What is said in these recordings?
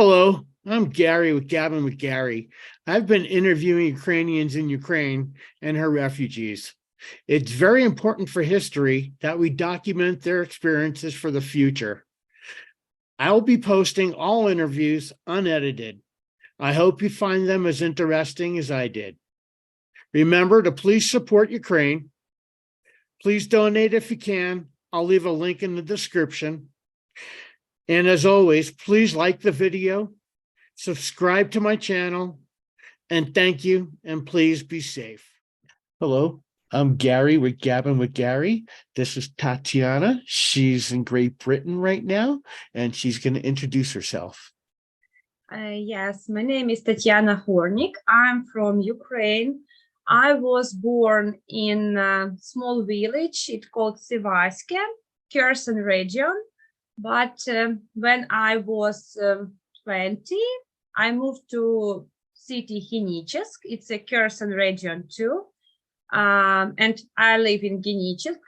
Hello, I'm Gary with Gavin with Gary. I've been interviewing Ukrainians in Ukraine and her refugees. It's very important for history that we document their experiences for the future. I'll be posting all interviews unedited. I hope you find them as interesting as I did. Remember to please support Ukraine. Please donate if you can. I'll leave a link in the description. And as always, please like the video, subscribe to my channel, and thank you, and please be safe. Hello, I'm Gary with Gavin with Gary. This is Tatiana. She's in Great Britain right now, and she's going to introduce herself. Yes, my name is Tetiana Hornik. I'm from Ukraine. I was born in a small village. It's called Sivaske, Kherson region. But when I was 20, I moved to city Henichesk. It's a Kherson region too. And I live in Genichesk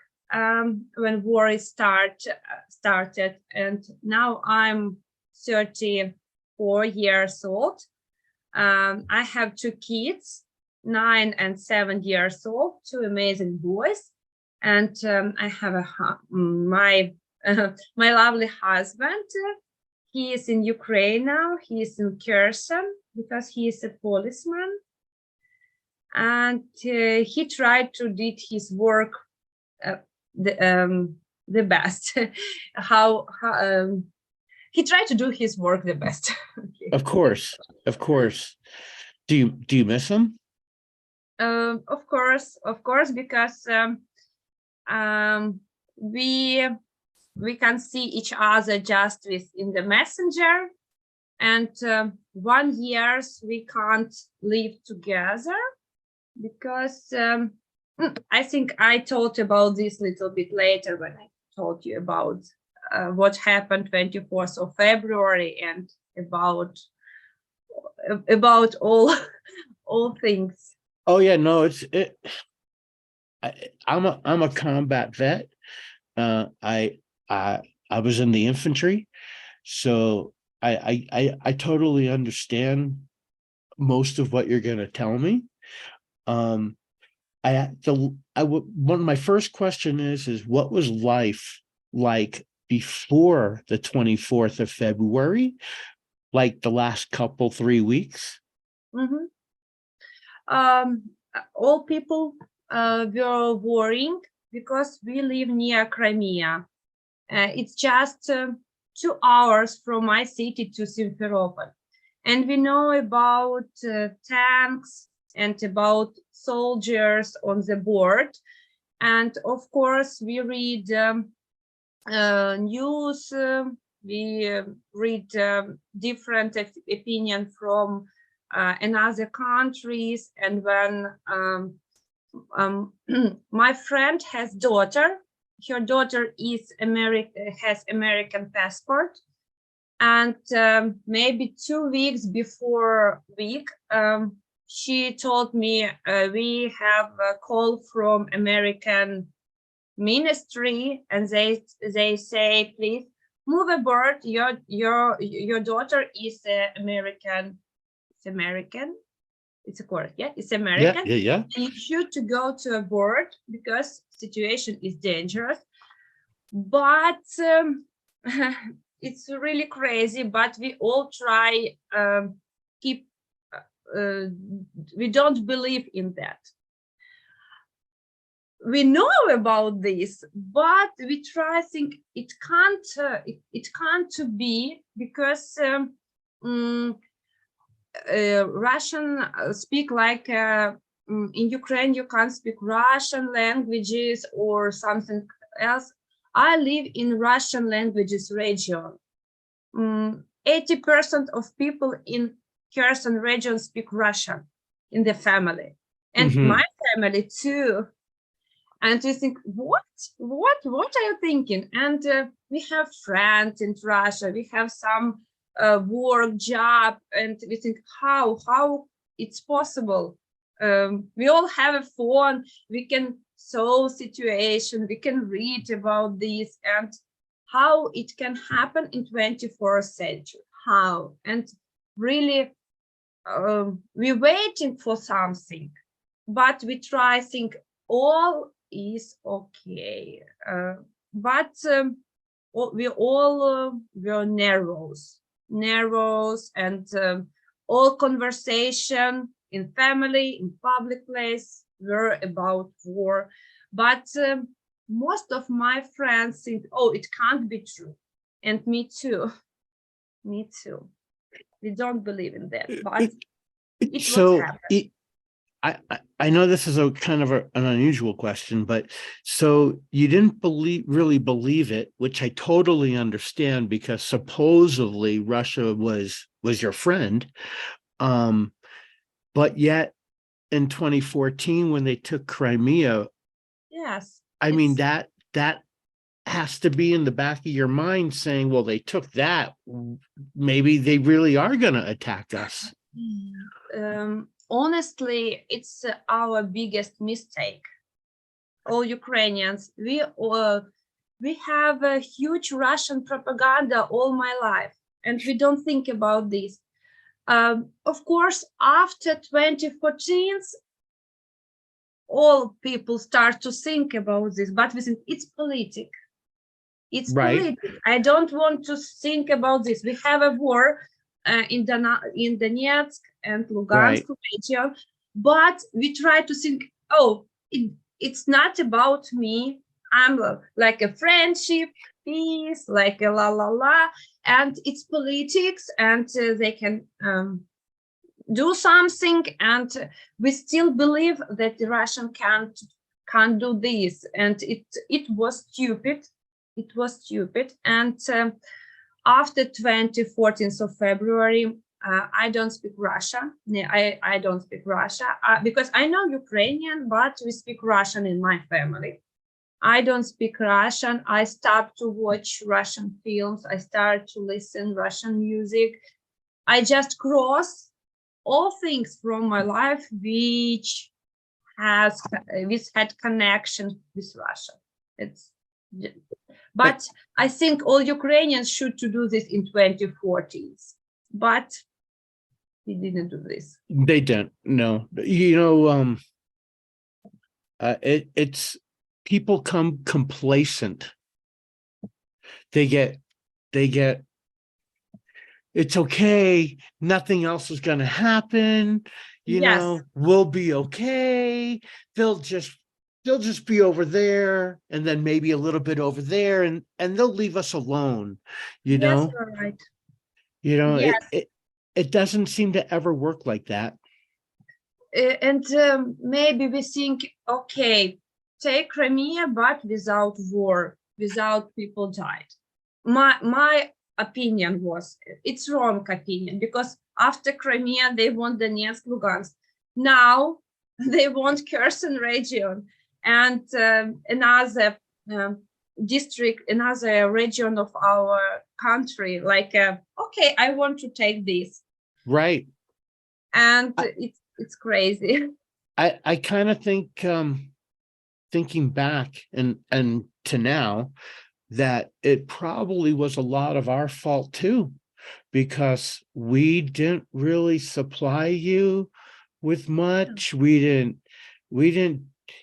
when war started. And now I'm 34 years old. I have two kids, 9 and 7 years old, two amazing boys. And I have my lovely husband. He is in Ukraine now. He is in Kherson because he is a policeman, and he tried to do his work the best. He tried to do his work the best. Okay. Of course. Do you miss him? Of course, because we can see each other just in the messenger, and 1 year we can't live together because I think I talked about this a little bit later when I told you about what happened 24th of February and about all things. Oh yeah, no, I'm a combat vet. I was in the infantry, so I totally understand most of what you're going to tell me. One of my first question is what was life like before the 24th of February, like the last 3 weeks? Mm-hmm. All people were worrying because we live near Crimea. It's just 2 hours from my city to Simferopol. And we know about tanks and about soldiers on the board. And of course, we read news, we read different opinion from another countries. And when my friend has daughter, her daughter is has American passport, and maybe 2 weeks before she told me we have a call from American ministry, and they say, please move aboard. Your daughter is American. It's American. It's a court, yeah, it's American. Yeah. And you should to go to a board because situation is dangerous. But it's really crazy. But we all try we don't believe in that. We know about this, but we try think it can't be because Russian speak like in Ukraine you can't speak Russian languages or something else. I live in Russian languages region. 80% of people in Kherson region speak Russian in the family, and my family too. And you think, what are you thinking? And we have friends in Russia. We have some work job, and we think how it's possible. We all have a phone. We can solve situation. We can read about this, and how it can happen in 21st century. how. And really, we're waiting for something, but we try think all is okay. But we all were narrows, and all conversation in family, in public place were about war. But most of my friends think, oh, it can't be true. And me too. Me too. We don't believe in that, but it was So happening. I know this is a kind of an unusual question, but so you didn't really believe it, which I totally understand, because supposedly Russia was your friend. But yet in 2014, when they took Crimea, Yes, I mean, that has to be in the back of your mind saying, well, they took that, maybe they really are going to attack us. Honestly, it's our biggest mistake. All Ukrainians, we have a huge Russian propaganda all my life, and we don't think about this. Of course, after 2014, all people start to think about this, but we think it's politics. It's Right. politics. I don't want to think about this. We have a war in Donetsk and Lugansk region, but we try to think, oh, it's not about me. I'm like a friendship, peace, like a la la la, and it's politics, and they can do something, and we still believe that the Russian can't do this, and it was stupid. It was stupid, and after 24th of February, I don't speak Russian. I don't speak Russia because I know Ukrainian, but we speak Russian in my family. I don't speak Russian. I stopped to watch Russian films. I started to listen Russian music. I just cross all things from my life which had connection with Russia. But I think all Ukrainians should to do this in 2014. But we didn't do this. They don't. No, you know, it's people come complacent. They get it's okay, nothing else is going to happen, you Yes. know, we'll be okay, they'll just be over there, and then maybe a little bit over there, and they'll leave us alone, you Yes, know. you're right. You know, Yes. it doesn't seem to ever work like that. And maybe we think, okay, take Crimea, but without war, without people died. My opinion was, it's wrong opinion, because after Crimea, they want Donetsk, Lugansk. Now they want Kherson region and another district, another region of our country. Like, okay, I want to take this. Right. And it's crazy. I kind of think, thinking back and to now, that it probably was a lot of our fault too, because we didn't really supply you with much. We didn't,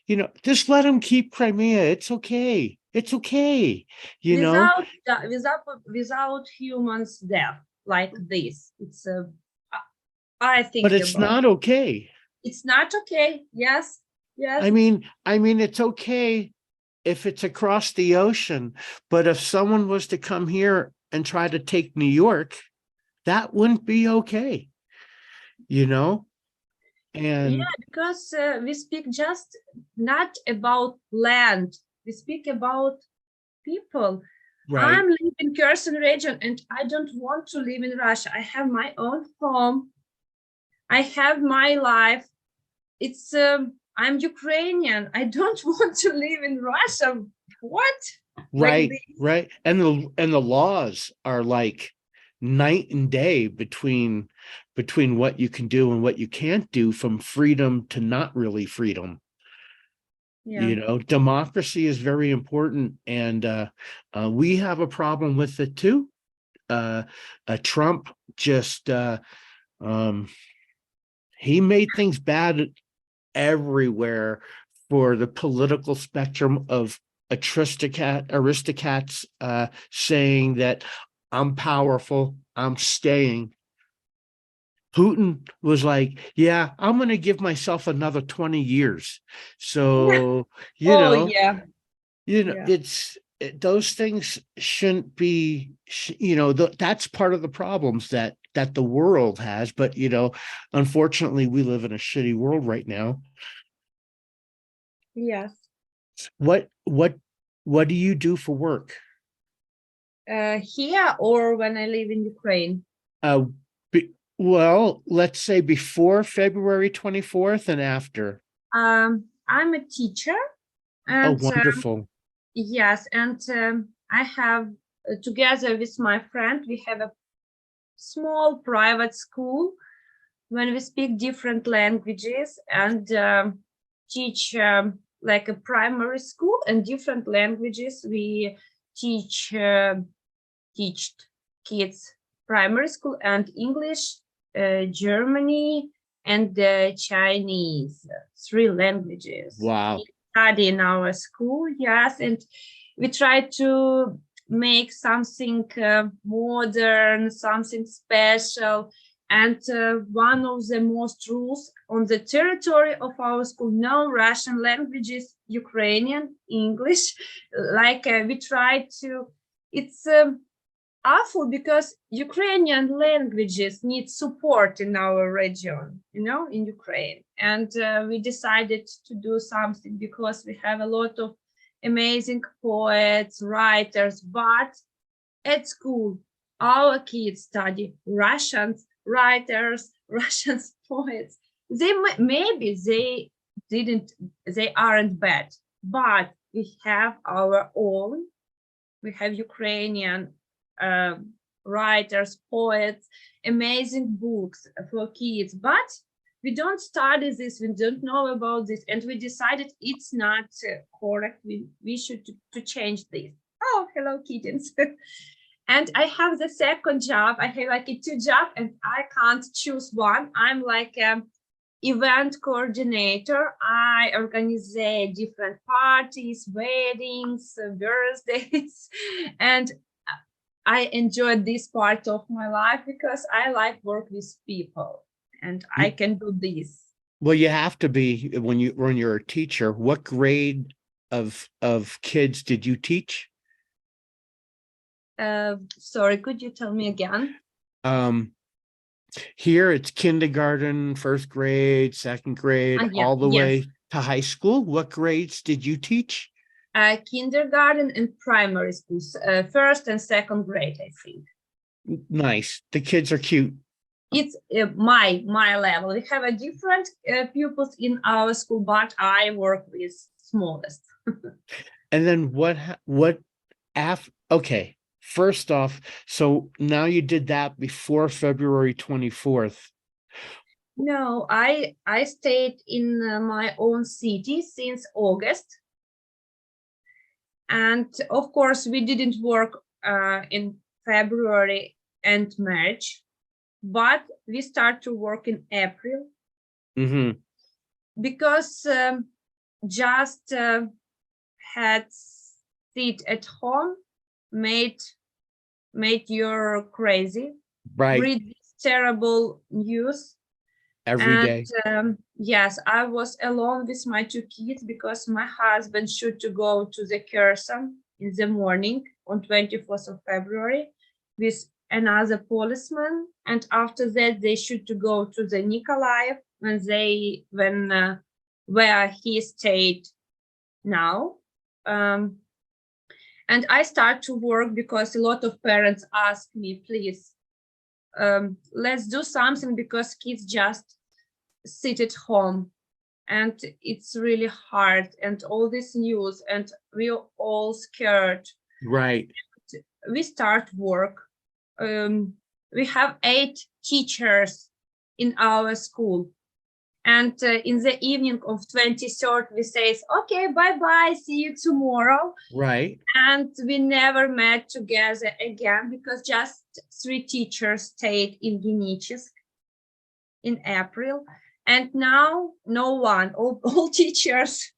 you know, just let them keep Crimea. It's okay. It's okay. You know, Without humans death like this, it's I think but it's not okay. It's not okay. Yes. Yes. I mean, it's okay if it's across the ocean, but if someone was to come here and try to take New York, that wouldn't be okay, you know? And yeah, because we speak just not about land, we speak about people. right. I'm living in Kherson region, and I don't want to live in Russia. I have my own home. I have my life. It's I'm Ukrainian. I don't want to live in Russia. What? Right, Like right. And the laws are like night and day between what you can do and what you can't do, from freedom to not really freedom. yeah. You know, democracy is very important, and we have a problem with it too. Trump just he made things bad everywhere for the political spectrum of aristocrats saying that I'm powerful, I'm staying. Putin was like, yeah, I'm going to give myself another 20 years. So, Oh, yeah. Yeah. those things shouldn't be, that's part of the problems that the world has. But, unfortunately, we live in a shitty world right now. Yes. What do you do for work? Here or when I live in Ukraine? Well, let's say before February 24th and after. I'm a teacher, Oh, and wonderful. yes, and I have together with my friend, we have a small private school when we speak different languages and teach like a primary school and different languages. We teach kids primary school and English, Germany, and Chinese, 3 languages. Wow. We study in our school, yes, and we try to make something modern, something special. And one of the most rules on the territory of our school, no Russian languages, Ukrainian, English. Like we try to, it's awful because Ukrainian languages need support in our region, in Ukraine. And we decided to do something because we have a lot of amazing poets, writers, but at school, our kids study Russian writers, Russian poets. Maybe they aren't bad, but we have our own. We have Ukrainian writers, poets, amazing books for kids, but we don't study this, we don't know about this, and we decided it's not correct. We should to change this. Oh, hello, kittens. And I have the second job. I have like a 2 job, and I can't choose one. I'm like event coordinator. I organize different parties, weddings, birthdays, and I enjoyed this part of my life because I like work with people, and I can do this. Well, you have to be when you're a teacher. What grade of kids did you teach? Sorry, could you tell me again? Here it's kindergarten, first grade, second grade, all the way to high school. What grades did you teach? Kindergarten and primary schools, first and second grade, I think. Nice. The kids are cute. It's my level. We have a different pupils in our school, but I work with smallest. And then okay. First off, so now you did that before February 24th. No, I stayed in my own city since August. And of course, we didn't work in February and March, but we start to work in April. Mm-hmm. Because just had sit at home made you crazy. Right. Read this terrible news every day. Yes, I was alone with my 2 kids because my husband should to go to the Kherson in the morning on 24th of February with another policeman, and after that they should to go to the Nikolaev where he stayed now. And I start to work because a lot of parents ask me, please, let's do something because kids just sit at home and it's really hard, and all this news, and we're all scared. Right. We start work. We have 8 teachers in our school, And in the evening of 23rd, we say, okay, bye-bye, see you tomorrow. Right. And we never met together again because just 3 teachers stayed in Vinnytsia in April. And now no one, all teachers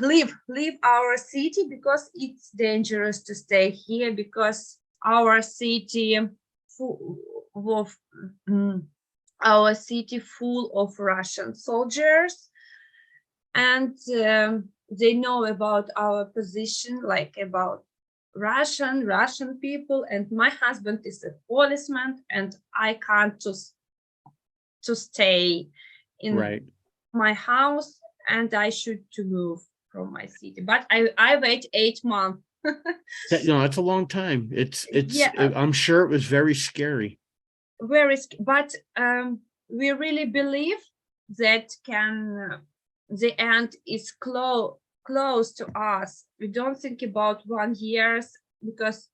leave our city because it's dangerous to stay here, because our city full of Russian soldiers, and they know about our position, like about Russian people, and my husband is a policeman, and I can't to stay in Right. my house, and I should to move from my city. But I wait 8 months. That's a long time. Yeah, I'm sure it was very scary. but we really believe that the end is close to us. We don't think about 1 year, because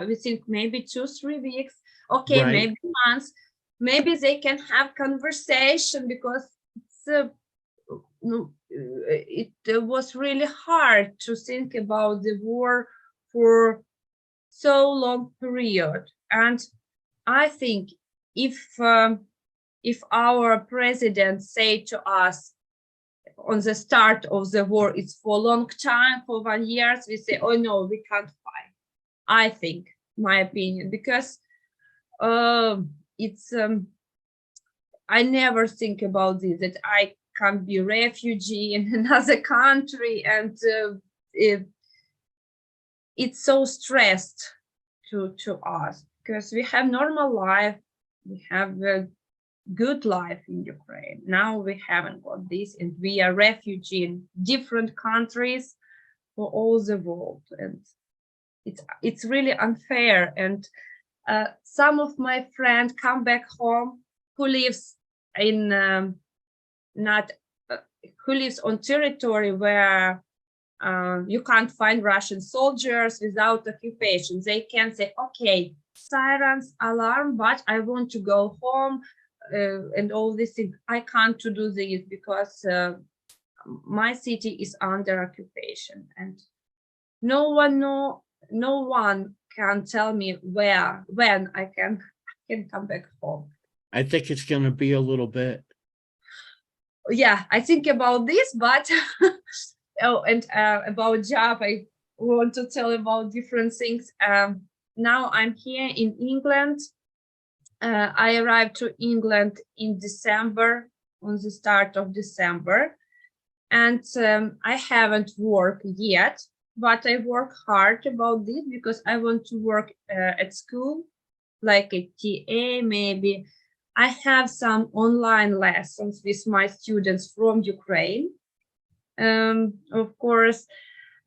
we think maybe 2-3 weeks, okay, Right. maybe months, maybe they can have conversation, because it was really hard to think about the war for so long period. And I think if our president say to us on the start of the war, it's for a long time, for 1 year, we say, oh no, we can't fight. I think, my opinion, because it's I never think about this, that I can be refugee in another country, and it's so stressed to us, because we have normal life, we have a good life in Ukraine. Now we haven't got this, and we are refugee in different countries for all the world, and it's really unfair. And some of my friends come back home who lives in who lives on territory where you can't find Russian soldiers without occupation. They can say, okay, sirens, alarm, but I want to go home, and all these things. I can't to do this because my city is under occupation, and no one can tell me when I can come back home. I think it's going to be a little bit. Yeah, I think about this, but oh, and about job, I want to tell about different things. Now I'm here in England. I arrived to England in December, on the start of December, and I haven't worked yet, but I work hard about this because I want to work at school, like a TA maybe. I have some online lessons with my students from Ukraine, of course,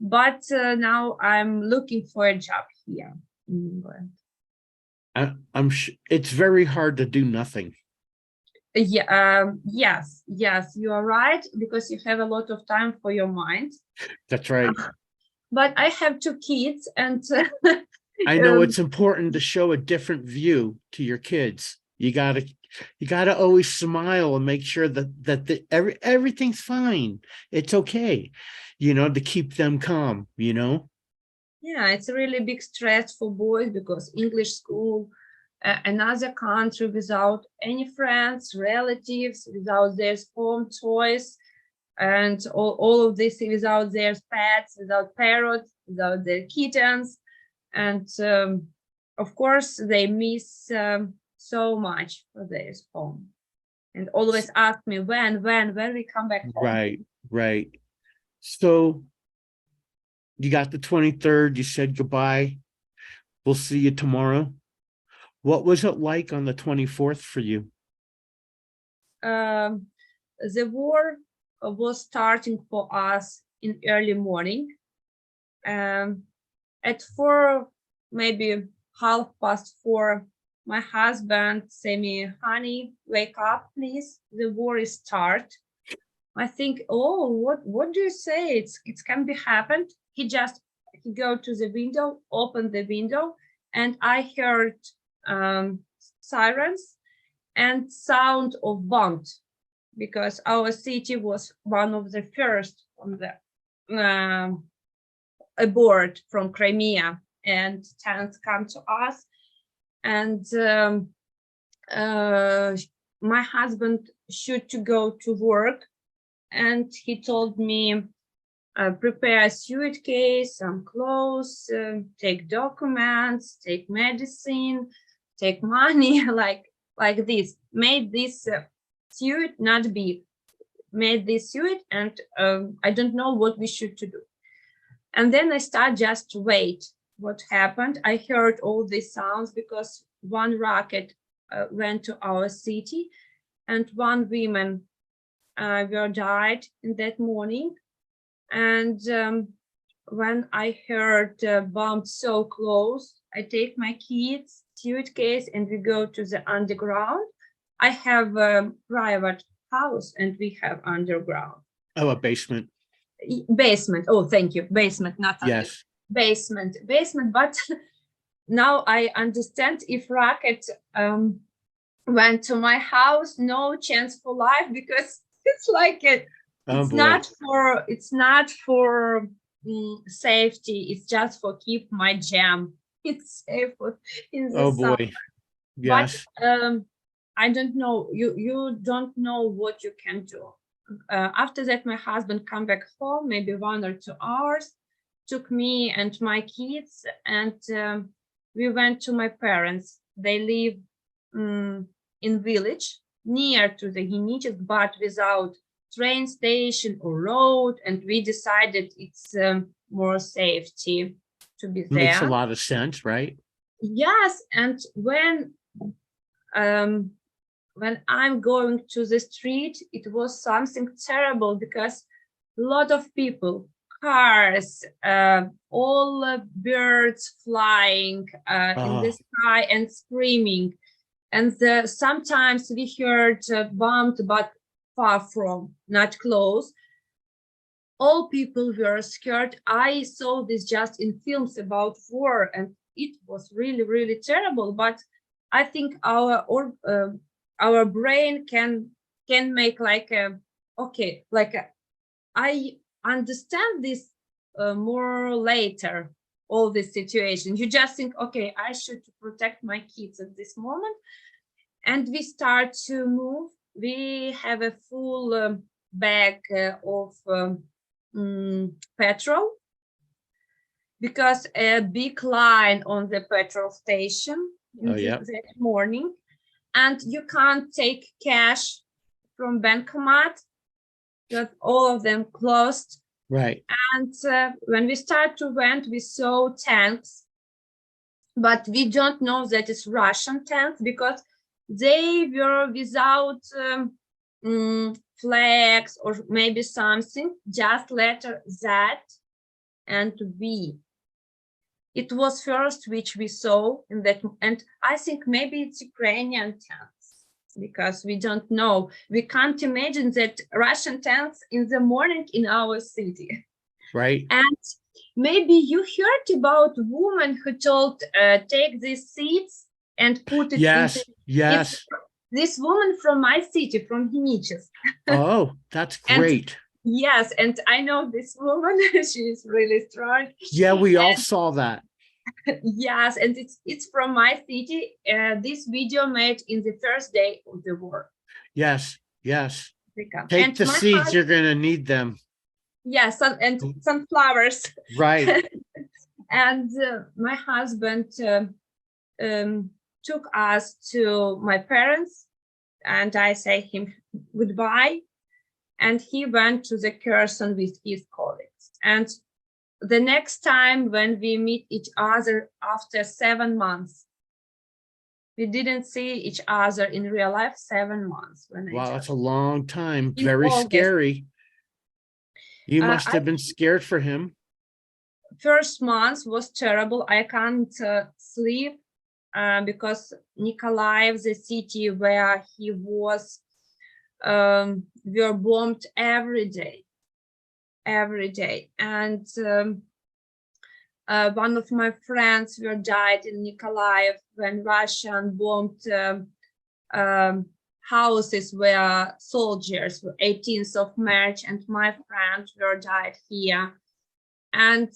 but now I'm looking for a job here in England. I'm sure it's very hard to do nothing. Yeah, yes, you are right, because you have a lot of time for your mind. That's right. But I have 2 kids, and I know it's important to show a different view to your kids. You gotta always smile and make sure that everything's fine. It's okay, to keep them calm. Yeah, it's a really big stress for boys, because English school, another country without any friends, relatives, without their home toys, and all of this, without their pets, without parrots, without their kittens. And of course, they miss so much for their home, and always ask me when we come back home. Right. So you got the 23rd, you said goodbye. We'll see you tomorrow. What was it like on the 24th for you? The war was starting for us in early morning. At 4, maybe 4:30, my husband say me, honey, wake up, please. The war is start. I think, oh, what do you say? It can be happened. He go to the window, open the window, and I heard sirens, and sound of bombs, because our city was one of the first on the aboard from Crimea, and tanks come to us. And my husband should to go to work, and he told me, prepare a suitcase, some clothes, take documents, take medicine, take money, like this. Made this suit not big, made this suit, and I don't know what we should to do. And then I start just to wait. What happened? I heard all these sounds because one rocket went to our city, and one woman were died in that morning. And when I heard bomb so close, I take my kids, suitcase, and we go to the underground. I have a private house, and we have underground. Oh, a basement. Basement. Oh, thank you. Basement, not yes. Basement. But now I understand, if rocket went to my house, no chance for life, because it's like it. It's not for safety. It's just for keep my jam. It's safe in the summer. Boy. Yes. But I don't know. You don't know what you can do. After that, my husband come back home, maybe 1 or 2 hours, took me and my kids, and we went to my parents. They live in village near to the Hiniches, but without train station or road, and we decided it's more safety to be there. Makes a lot of sense, right? Yes, and when I'm going to the street, it was something terrible, because a lot of people, cars, all birds flying in the sky and screaming. And sometimes we heard bombed, but far from, not close. All people were scared. I saw this just in films about war, and it was really, really terrible. But I think our brain can make I understand this more later, all this situation. You just think, okay, I should protect my kids at this moment. And we start to move. We have a full bag of petrol, because a big line on the petrol station that morning, and you can't take cash from bankomat, because all of them closed. Right. And when we start to went, we saw tanks, but we don't know that it's Russian tanks, because they were without flags or maybe something, just letter Z and V. It was first which we saw in that, and I think maybe it's Ukrainian tanks, because we don't know. We can't imagine that Russian tanks in the morning in our city. Right. And maybe you heard about woman who told, take these seeds and put it Yes. This woman from my city, from Hiniches. Oh, that's great. Yes, and I know this woman. She is really strong. Yeah, we all saw that. Yes, and it's from my city. This video made in the first day of the war. Yes. Take the seeds, you're going to need them. Yes, and sunflowers. Right. And my husband took us to my parents, and I say him goodbye, and he went to the Kherson with his colleagues. And the next time when we meet each other after 7 months, we didn't see each other in real life. 7 months. Wow, that's a long time. Very scary. You must have been scared for him. First month was terrible. I can't sleep because Nikolaev, the city where he was, were bombed every day. And one of my friends were died in Nikolaev when Russian bombed houses where soldiers were 18th of March, and my friends were died here. And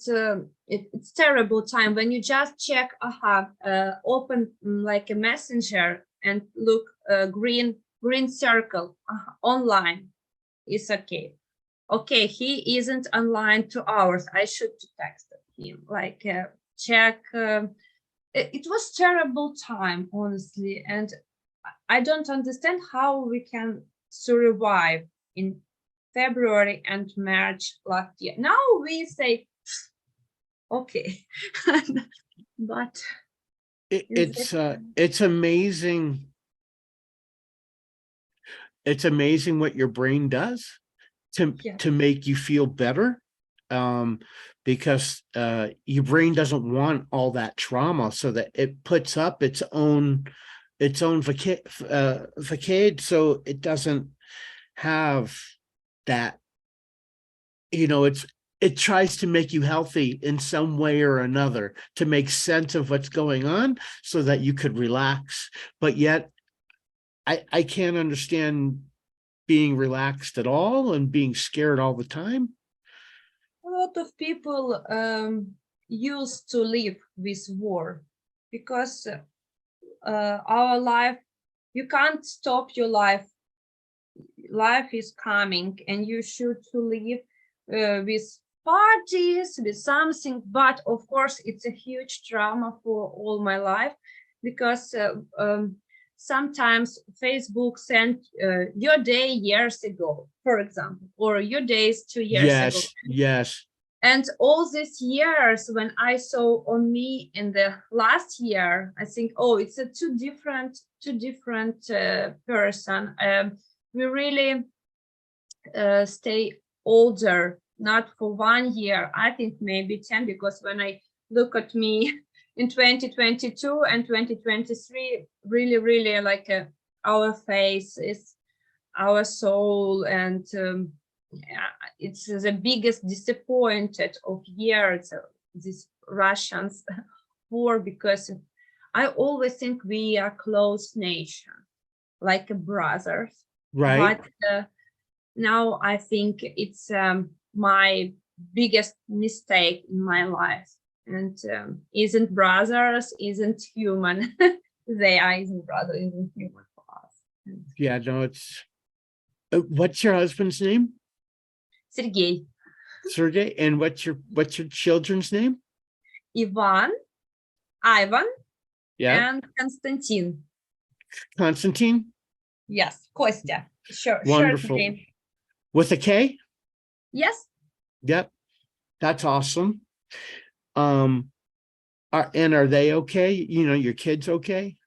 it's terrible time when you just check, open like a messenger and look green circle online. It's okay. Okay, he isn't online 2 hours. I should text him, like check. It was terrible time, honestly, and I don't understand how we can survive in February and March last year. Now we say, okay, but it's amazing. It's amazing what your brain does to make you feel better, because your brain doesn't want all that trauma, so that it puts up its own facade, so it doesn't have that, it tries to make you healthy in some way or another, to make sense of what's going on so that you could relax. But yet I can't understand being relaxed at all and being scared all the time. A lot of people used to live with war, because our life, you can't stop your life. Life is coming, and you should to live with parties, with something. But of course, it's a huge trauma for all my life, because sometimes Facebook sent your day years ago, for example, or your days 2 years ago. Yes. And all these years, when I saw on me in the last year, I think, oh, it's a two different person. We really stay older, not for 1 year, I think maybe 10, because when I look at me in 2022 and 2023, really like our faces, our soul, and it's the biggest disappointed of years, this Russians war, because I always think we are close nation, like brothers, Right. but now I think it's my biggest mistake in my life. And isn't brothers, isn't human. They are isn't brother, isn't human for us. Yeah, no, it's what's your husband's name? Sergei. Sergei. And what's your children's name? Ivan, Yeah. and Konstantin. Konstantin. Yes, Kostya. Sure. Wonderful. Name. With a K? Yes. Yep. That's awesome. And are they okay? Your kids okay?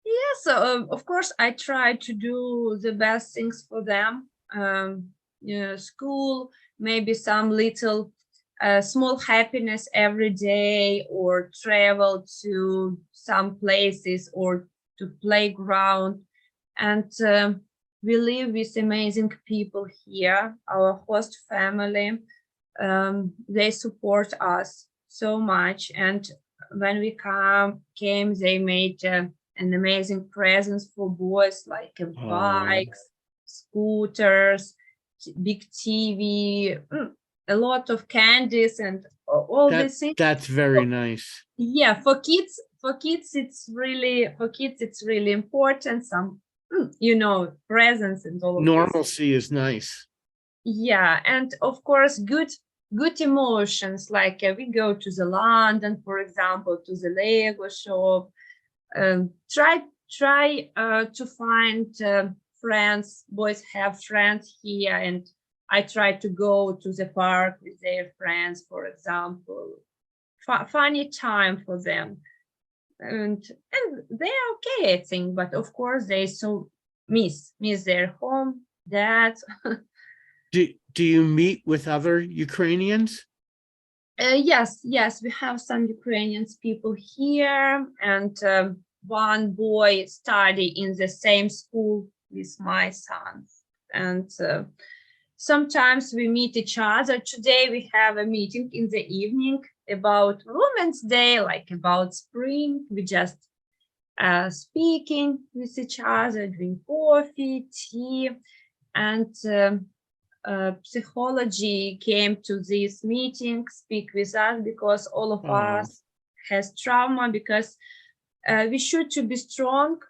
Yes, of course, I try to do the best things for them. School, maybe some little small happiness every day, or travel to some places, or to playground. And we live with amazing people here, our host family. They support us so much, and when we came, they made an amazing presents for boys, like bikes, scooters, big TV, a lot of candies, and all these things. That's very nice. Yeah, for kids it's really important. Some presents and all of Normalcy is nice. Yeah, and of course good emotions, like we go to the London, for example, to the Lego shop. Try to find friends. Boys have friends here, and I try to go to the park with their friends, for example. Funny time for them, and they're okay, I think. But of course, they so miss their home, dad. Do you meet with other Ukrainians? Yes, we have some Ukrainians people here, and one boy study in the same school with my son. And sometimes we meet each other. Today we have a meeting in the evening about Women's Day, like about spring. We just speaking with each other, drink coffee, tea, and psychology came to this meeting, speak with us, because all of Oh, us has trauma, because we should to be strong.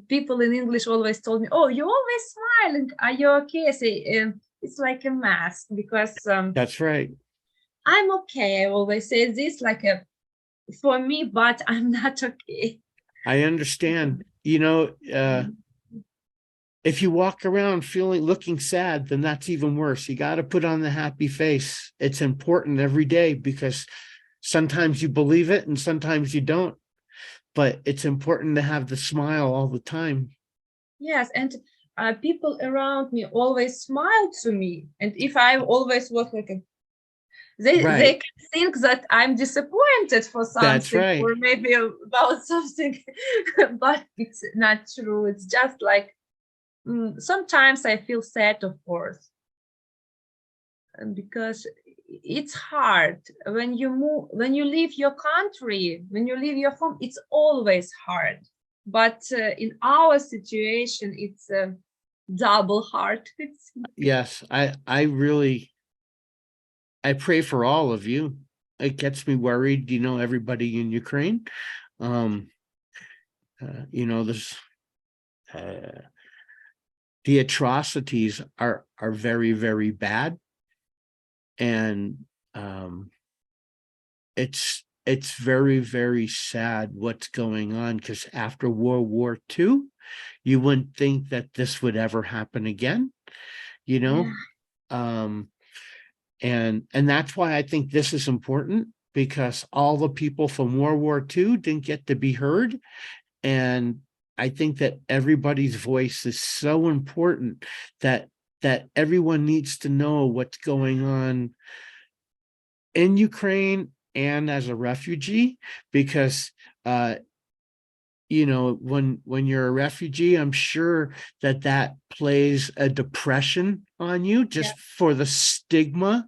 People in English always told me, "Oh, you're always smiling. Are you okay?" I say, it's like a mask, because that's right. I'm okay. I always say this like a for me, but I'm not okay. I understand. You know, if you walk around looking sad, then that's even worse. You got to put on the happy face. It's important every day, because sometimes you believe it and sometimes you don't. But it's important to have the smile all the time. Yes, and people around me always smile to me, and if I always was like a they Right. can think that I'm disappointed for That's something, right. or maybe about something, but it's not true. It's just like sometimes I feel sad, of course, because it's hard when you move, when you leave your country, when you leave your home. It's always hard, but in our situation, it's double hard. It's Yes. I pray for all of you. It gets me worried, everybody in Ukraine. Um, this the atrocities are very, very bad. And it's very, very sad what's going on, because after World War II, you wouldn't think that this would ever happen again, you yeah, know? And that's why I think this is important, because all the people from World War II didn't get to be heard. And I think that everybody's voice is so important, that everyone needs to know what's going on in Ukraine and as a refugee, because when you're a refugee, I'm sure that plays a depression on you, yeah, just for the stigma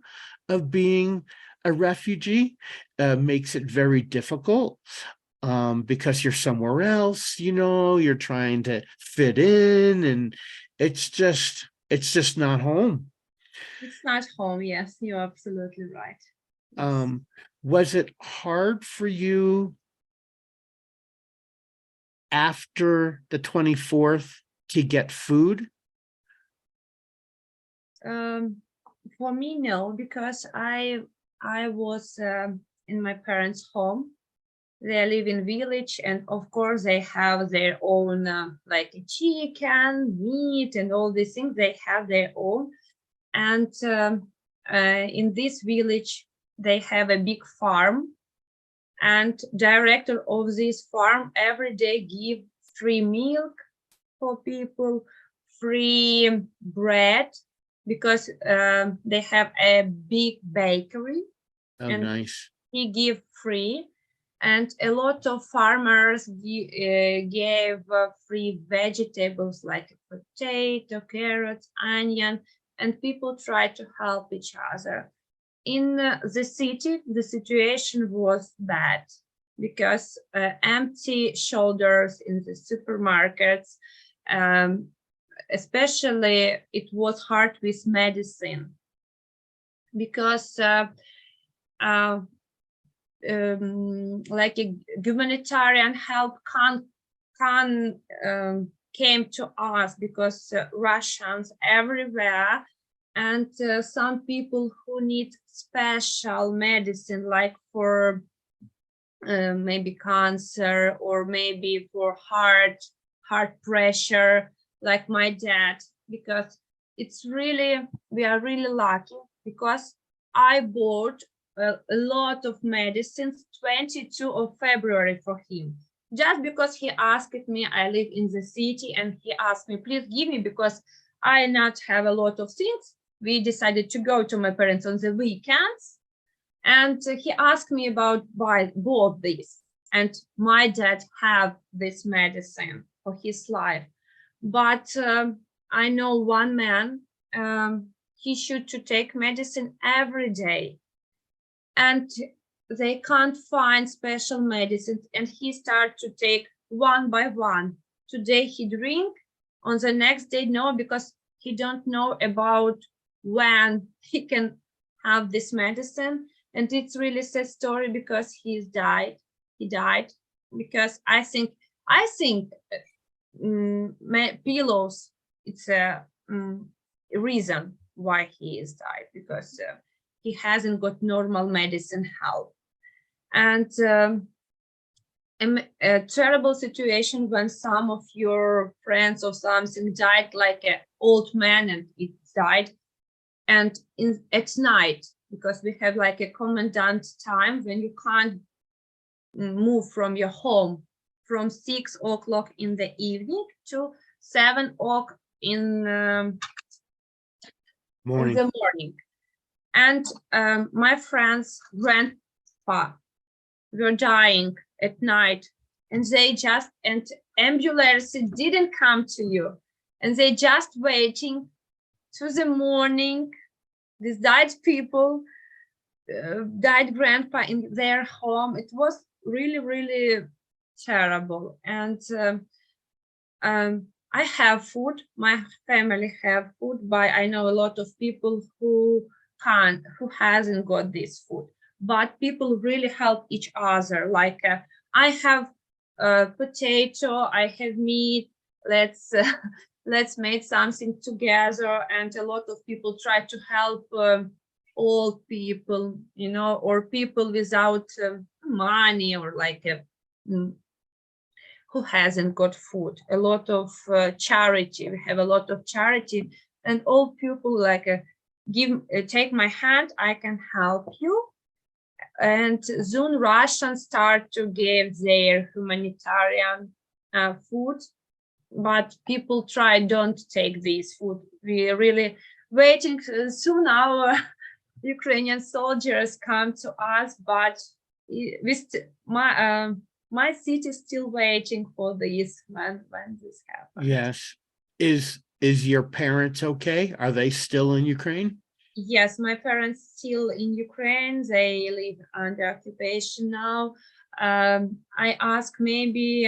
of being a refugee. Makes it very difficult, because you're somewhere else, you're trying to fit in, and it's just not home. it's not home. Yes, you're absolutely right. Yes. Was it hard for you after the 24th to get food? Um, for me, no, because I was in my parents' home. They live in village, and of course they have their own like chicken, meat, and all these things. They have their own, and in this village they have a big farm, and director of this farm every day give free milk for people, free bread, because they have a big bakery, Oh, and nice. he give free. And a lot of farmers gave free vegetables like potato, carrots, onion, and people try to help each other. In the city, the situation was bad, because empty shoulders in the supermarkets, um, especially it was hard with medicine, because like a humanitarian help came to us, because Russians everywhere, and some people who need special medicine, like for maybe cancer, or maybe for heart pressure, like my dad, because it's really, we are really lucky, because I bought a lot of medicines 22 of February for him, just because he asked me. I live in the city, and he asked me, please give me, because I not have a lot of things. We decided to go to my parents on the weekends, and he asked me about both these, and my dad have this medicine for his life. But I know one man, he should to take medicine every day, and they can't find special medicines, and he started to take one by one. Today he drink, on the next day no, because he don't know about when he can have this medicine. And it's really sad story because he died because I think pillows, it's a reason why he is died, because he hasn't got normal medicine help. And a terrible situation when some of your friends or something died, like an old man, and it died, and at night, because we have like a commandant time when you can't move from your home from 6 o'clock in the evening to 7 o'clock in Morning. the morning. And my friend's grandpa were dying at night, and ambulance didn't come to you, and they just waiting to the morning. These died people, died grandpa in their home. It was really, really terrible. And I have food, my family have food, but I know a lot of people who hasn't got this food. But people really help each other. Like I have potato, I have meat, let's make something together. And a lot of people try to help old people, you know, or people without money, or like who hasn't got food. A lot of charity, we have a lot of charity, and old people like take my hand, I can help you. And soon Russians start to give their humanitarian food, but people don't take this food. We are really waiting. Soon our Ukrainian soldiers come to us, but my city is still waiting for this when this happens. Yes. Is your parents okay? Are they still in Ukraine? Yes, my parents still in Ukraine. They live under occupation now. I asked maybe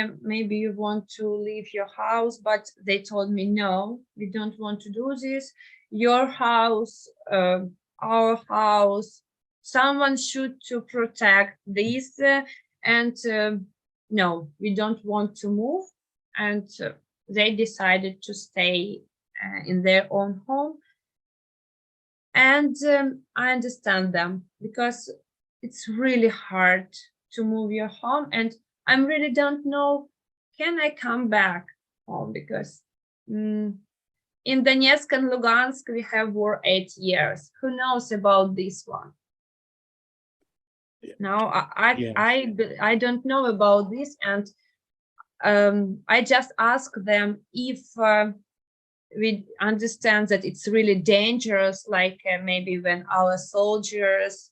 you want to leave your house, but they told me no, we don't want to do this. Your house, our house, someone should to protect this, and no, we don't want to move. And they decided to stay in their own home. And I understand them, because it's really hard to move your home, and I really don't know, can I come back home? Because in Donetsk and Lugansk we have war 8 years. Who knows about this one? No, I don't know about this, and I just ask them if we understand that it's really dangerous, like maybe when our soldiers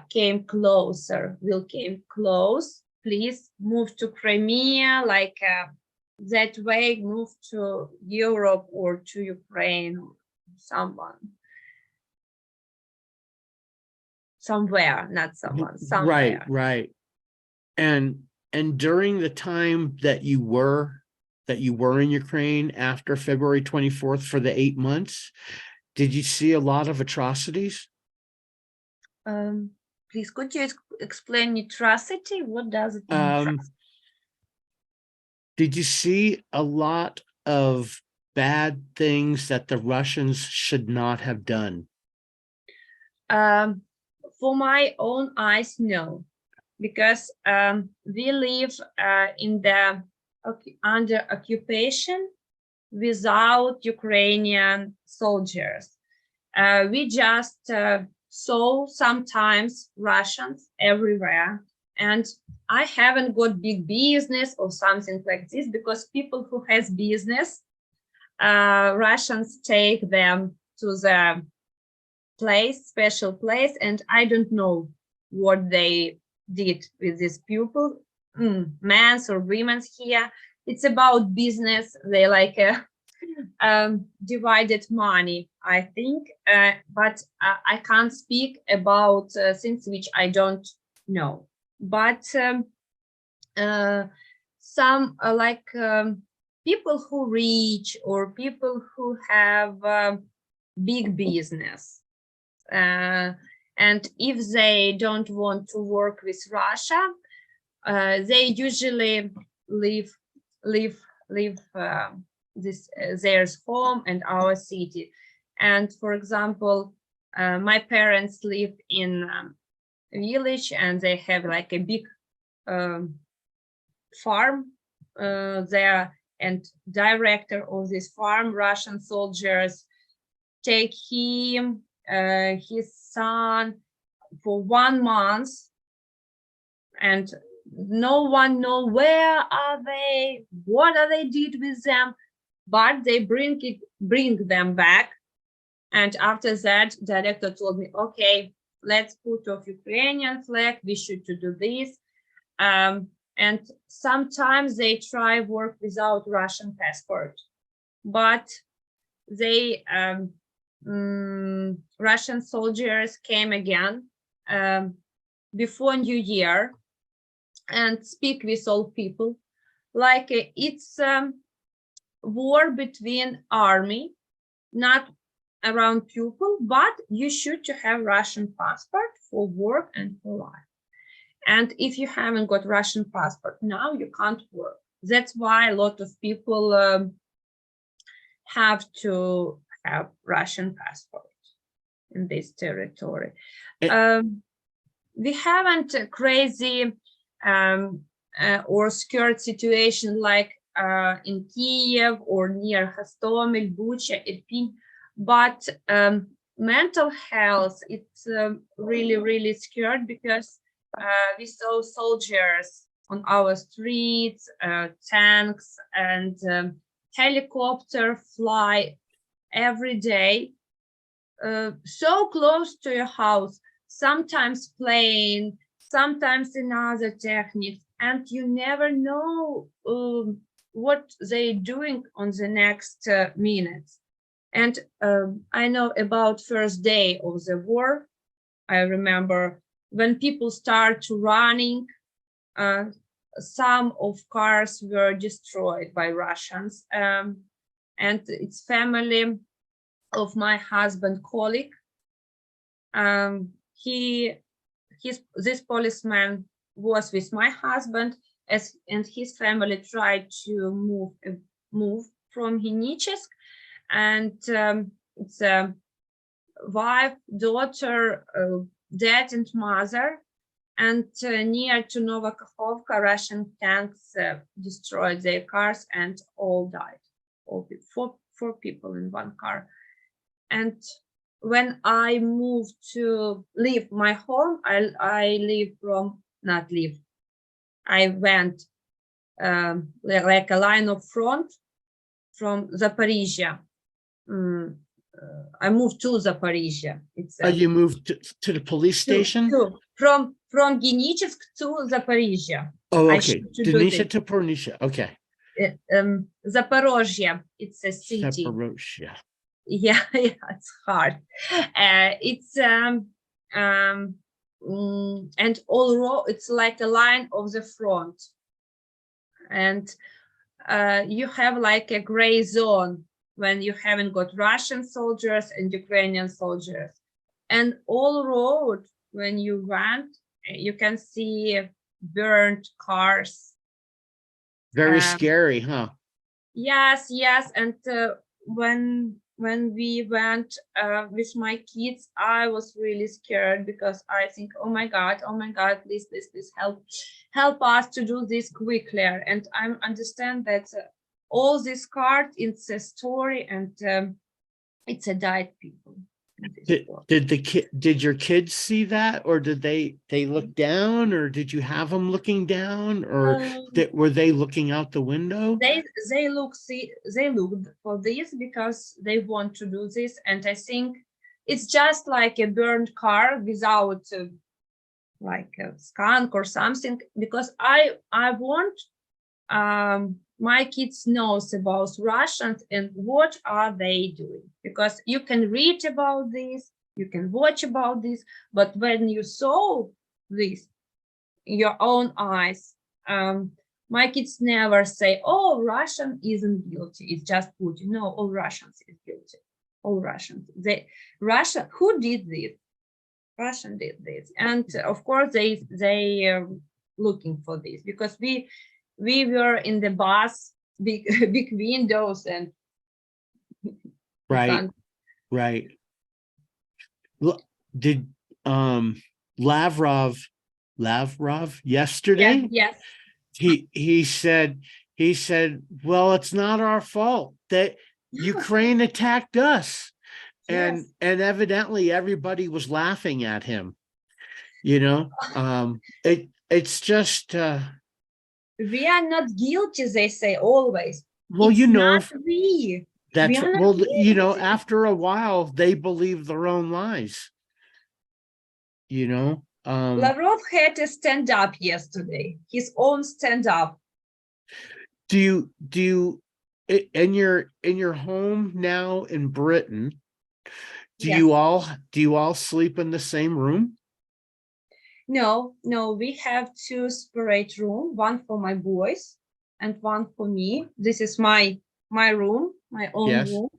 came closer, came close, please move to Crimea, like that way, move to Europe or to Ukraine, somewhere, not someone, somewhere. Right. And during the time that you were in Ukraine after February 24th for the 8 months, did you see a lot of atrocities? Please, could you explain atrocity? What does it mean? Did you see a lot of bad things that the Russians should not have done? For my own eyes, no, because we live under occupation without Ukrainian soldiers. We just saw sometimes Russians everywhere, and I haven't got big business or something like this, because people who has business, Russians take them to the special place, and I don't know what they did with these people, men's or women's here. It's about business. They like divided money, I think, but I can't speak about things which I don't no. But some people who reach, or people who have big business, and if they don't want to work with Russia, they usually leave this their home and our city. And for example, my parents live in a village, and they have like a big farm there, and director of this farm, Russian soldiers, take him, his son, for 1 month, and no one know where are they, what are they did with them, but they bring them back. And after that, director told me, okay, let's put off Ukrainian flag, we should to do this. And sometimes they try work without Russian passport, but they Russian soldiers came again before New Year and speak with all people. Like it's war between army, not around people, but you should to have Russian passport for work and for life. And if you haven't got Russian passport now, you can't work. That's why a lot of people have to have Russian passport in this territory. We haven't a crazy or scared situation like in Kiev or near Hostomel, Bucha, Irpin, but mental health, it's really scared, because we saw soldiers on our streets, tanks and helicopter fly every day, so close to your house, sometimes plane, sometimes another technique, and you never know what they're doing on the next minutes. And I know about first day of the war, I remember when people start to running, some of cars were destroyed by Russians, and it's family of my husband colleague. This policeman was with my husband, and his family tried to move from Henichesk, and it's a wife, daughter, dad and mother, and near to Novokakhovka, Russian tanks destroyed their cars and all died. Four people in one car. And when I moved to leave my home, I went like a line of front from Zaporizhia. I moved to Zaporizhia. It's you moved to the police station? From Genichevsk to Zaporizhia. Oh, okay. Denisha to Pornisha. Okay. Zaporozhye, it's a city. Zaporozhye. Yeah, it's hard. It's and all it's like a line of the front, and you have like a gray zone when you haven't got Russian soldiers and Ukrainian soldiers, and all road when you went, you can see burned cars. Very scary, huh? Yes, and when we went with my kids, I was really scared, because I think, oh my God, please help us to do this quickly. And I understand that all this card, it's a story, and it's a died people. Did your kids see that, or did they look down, or did you have them looking down, or were they looking out the window? They looked for this because they want to do this, and I think it's just like a burned car without like a skunk or something, because I want my kids knows about Russians and what are they doing, because you can read about this, you can watch about this, but when you saw this, your own eyes. My kids never say, "Oh, Russian isn't guilty. It's just Putin." No, all Russians is guilty. All Russians. Russia. Who did this? Russian did this, and of course they are looking for this because we were in the bus, big big windows, and Right. Right. Did Lavrov yesterday? yes. He said, well, it's not our fault that Ukraine attacked us. Yes. And evidently everybody was laughing at him. It's just We are not guilty, they say always. well, It's not we. that's We are not well, guilty. after a while they believe their own lies. Lavrov had a stand up yesterday, his own stand up. Do you in your home now in Britain, do Yes. you all sleep in the same room? No, we have two separate rooms, one for my boys and one for me. This is my room, my own Yes. room.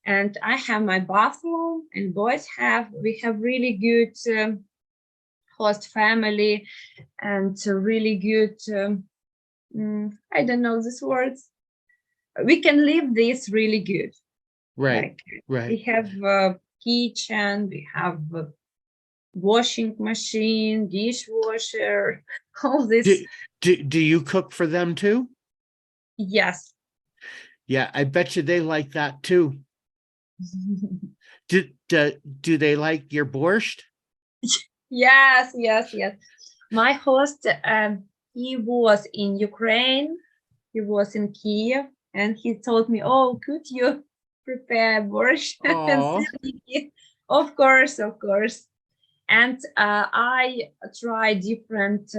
And I have my bathroom, and we have really good host family, and really good, I don't know these words. We can live this really good. Right. Like, Right. we have a kitchen, we have a washing machine, dishwasher, all this. Do you cook for them too? Yes. Yeah, I bet you they like that too. Do they like your borscht? Yes. My host, he was in Ukraine, he was in Kiev, and he told me, "Oh, could you prepare borscht?" And Oh, of course. And I try different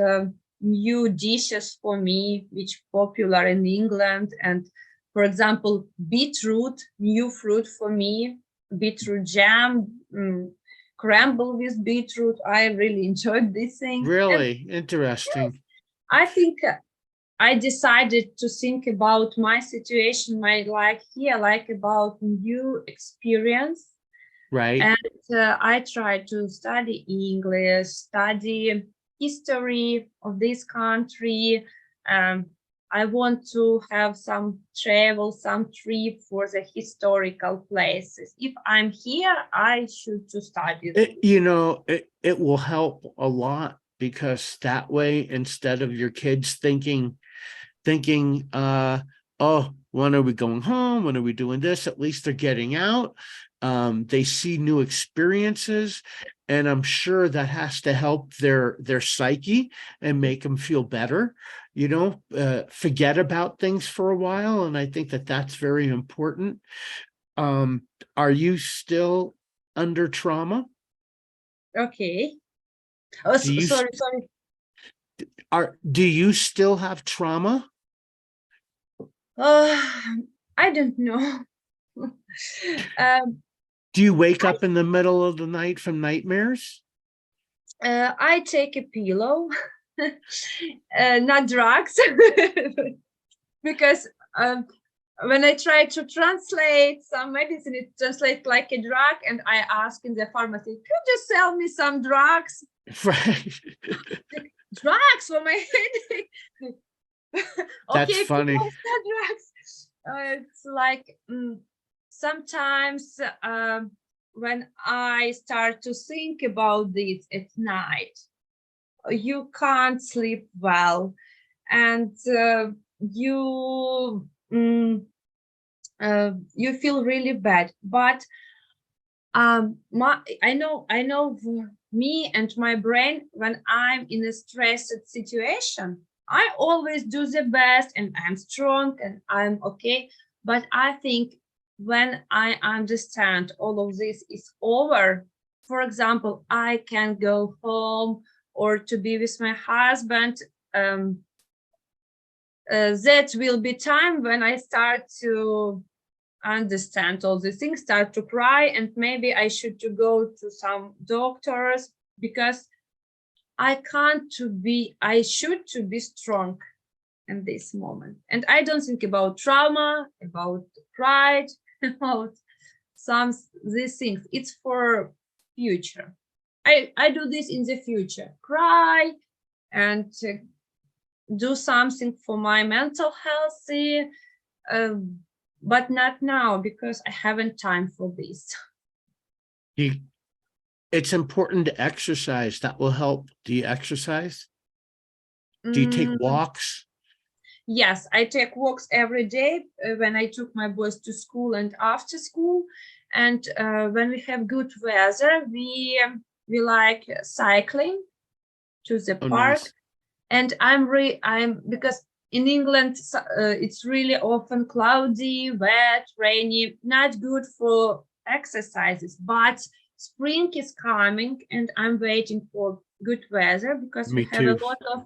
new dishes for me, which popular in England. And for example, beetroot, new fruit for me, beetroot jam, crumble with beetroot. I really enjoyed this thing. really And interesting. I think I decided to think about my situation, my life here, like about new experience. Right. And I try to study English, study history of this country. I want to have some travel, some trip for the historical places. If I'm here, I should to study. It will help a lot, because that way, instead of your kids thinking, oh, when are we going home? When are we doing this? At least they're getting out. They see new experiences, and I'm sure that has to help their psyche and make them feel better, forget about things for a while. And I think that that's very important. Are you still under trauma? Okay. Oh, sorry. Do you still have trauma? I don't know. Do you wake up in the middle of the night from nightmares? I take a pillow, not drugs, because when I try to translate some medicine, it translates like a drug, and I ask in the pharmacy, could you sell me some drugs? Right. Drugs for my headache. That's Okay, funny. cool, drugs. It's like sometimes when I start to think about this at night, you can't sleep well, and you feel really bad. But I know me and my brain, when I'm in a stressed situation, I always do the best, and I'm strong and I'm okay. But I think when I understand all of this is over, for example, I can go home or to be with my husband, that will be time when I start to understand all these things, start to cry, and maybe I should to go to some doctors, because I should to be strong in this moment. And I don't think about trauma, about pride, about these things. It's for future. I do this in the future, cry and do something for my mental health, but not now because I haven't time for this. It's important to exercise. That will help. Do you exercise? Do you take walks? Yes, I take walks every day when I took my boys to school and after school. And when we have good weather, we like cycling to the park. Nice. And I'm because in England it's really often cloudy, wet, rainy, not good for exercises. But spring is coming, and I'm waiting for good weather because Me we have too. a lot of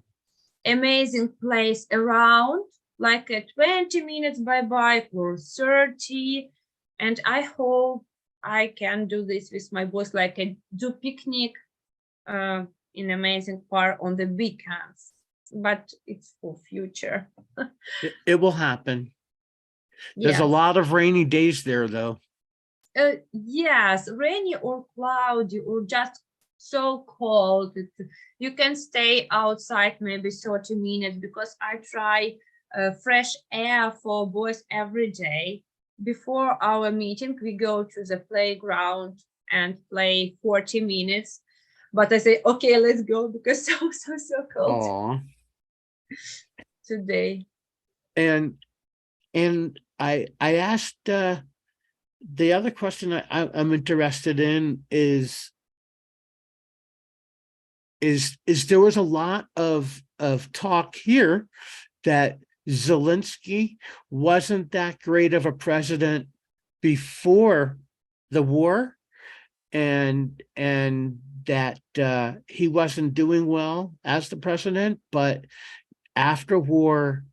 amazing place around, like 20 minutes by bike or 30. And I hope I can do this with my boss, like do picnic in amazing park on the weekends. But it's for future. It will happen. There's Yes. a lot of rainy days there, though. Yes, rainy or cloudy or just so cold. You can stay outside maybe 30 minutes because I try fresh air for boys every day. Before our meeting, we go to the playground and play 40 minutes. But I say, okay, let's go because so cold. Aww. Today. And I asked the other question I'm interested in is there was a lot of talk here that Zelenskyy wasn't that great of a president before the war, and that he wasn't doing well as the president, but after war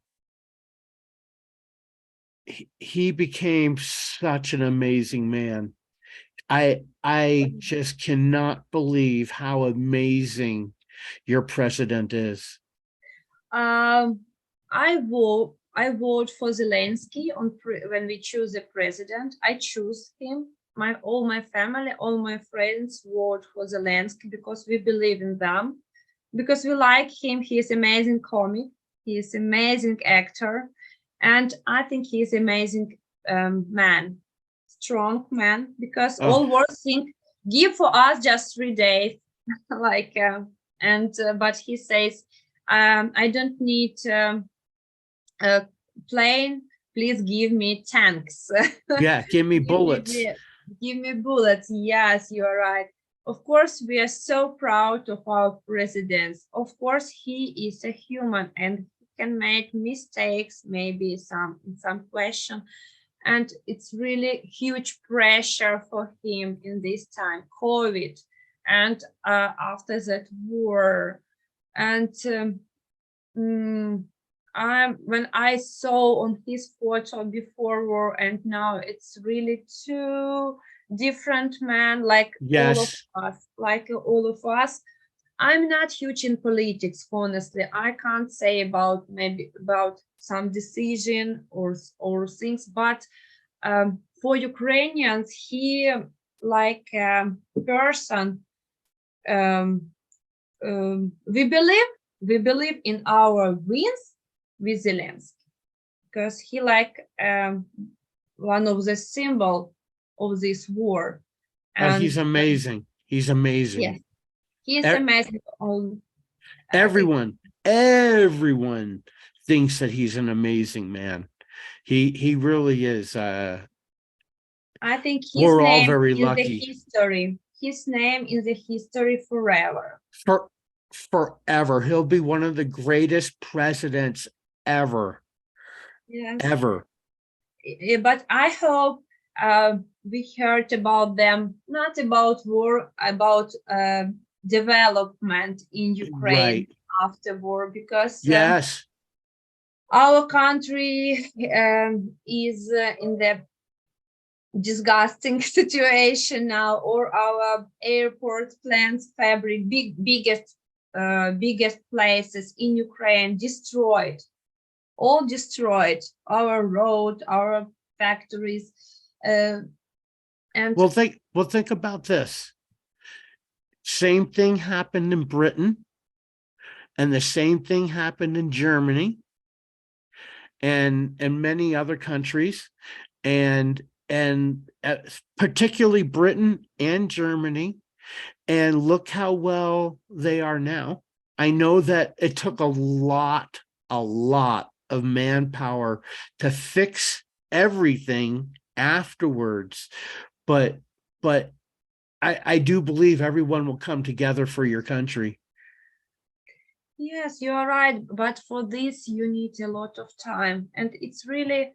he became such an amazing man. I just cannot believe how amazing your president is. I vote for Zelenskyy when we choose a president. I choose him. All my family, all my friends vote for Zelenskyy because we believe in them, because we like him. He is amazing comic. He is amazing actor, and I think he is amazing man, strong man. Because all world think give for us just 3 days, like but he says I don't need a plane, please give me tanks. Yeah, give me bullets. Give me bullets. Yes, you are right. Of course, we are so proud of our president. Of course, he is a human and he can make mistakes, maybe some question. And it's really huge pressure for him in this time, COVID, and after that war. And when I saw on his photo before war and now, it's really two different men, like yes. all of us. I'm not huge in politics, honestly. I can't say about some decision or things, but for Ukrainians, he like person. We believe in our wins with Zelenskyy, because he like one of the symbol of this war. And he's amazing. He's amazing. Yes, he is amazing. Everyone thinks that he's an amazing man. He really is. I think we're all very lucky. The history. His name in the history forever. Forever. He'll be one of the greatest presidents ever. Yes. Ever. But I hope we heard about them, not about war, about development in Ukraine after war, because yes, our country is in the disgusting situation now, or our airport plants, biggest biggest places in Ukraine destroyed, all destroyed, our road, our factories, and Well, think about this. Same thing happened in Britain, and the same thing happened in Germany, and many other countries, and particularly Britain and Germany. And look how well they are now. I know that it took a lot of manpower to fix everything afterwards, but I do believe everyone will come together for your country. yes, you are right. But for this, you need a lot of time, and it's really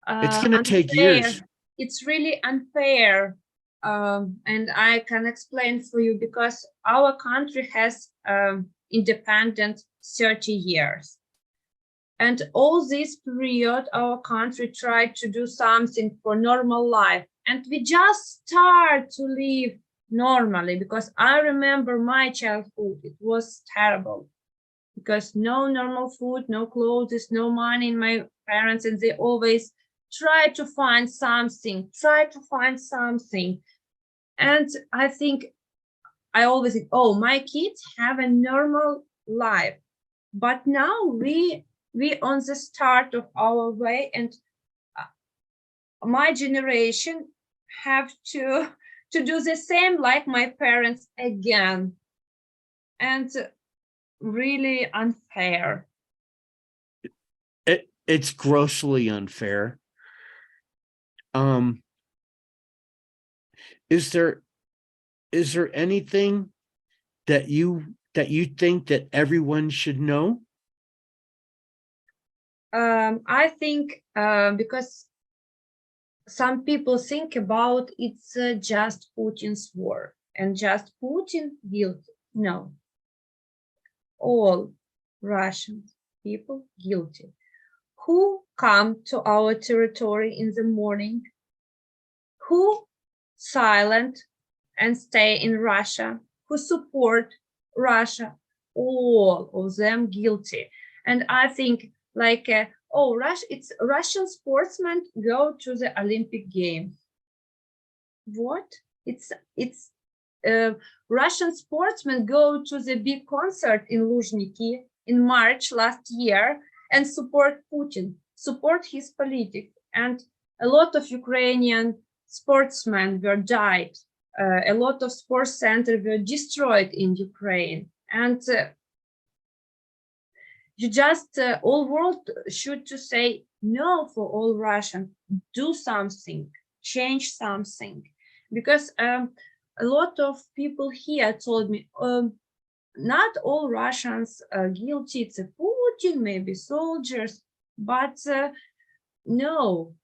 It's going to take unfair. years. It's really unfair, and I can explain for you because our country has independent 30 years. And all this period, our country tried to do something for normal life. And we just start to live normally, because I remember my childhood, it was terrible. Because no normal food, no clothes, no money in my parents, and they always try to find something. And I think, I always think, oh, my kids have a normal life. But now we on the start of our way, and my generation have to do the same like my parents again, and really unfair. It's grossly unfair. Is there anything that you think that everyone should know? I think because some people think about it's just Putin's war and just Putin guilty. No, all Russian people guilty who come to our territory in the morning, who silent and stay in Russia, who support Russia, all of them guilty. And I think like, oh, it's Russian sportsmen go to the Olympic Games. What? It's Russian sportsmen go to the big concert in Luzhniki in March last year and support Putin, support his politics. And a lot of Ukrainian sportsmen were died. A lot of sports centers were destroyed in Ukraine. And you just, all world should to say no for all Russians, do something, change something. Because a lot of people here told me, not all Russians are guilty, it's a Putin, maybe soldiers, but no.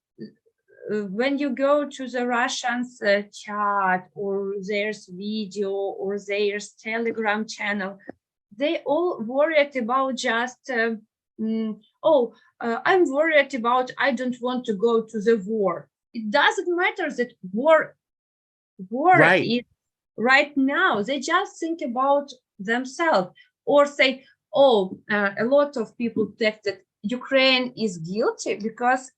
When you go to the Russians chat, or there's video, or there's Telegram channel, they all worried about just, I'm worried about, I don't want to go to the war. It doesn't matter that war Right. is right now. They just think about themselves, or say, oh, a lot of people texted, Ukraine is guilty because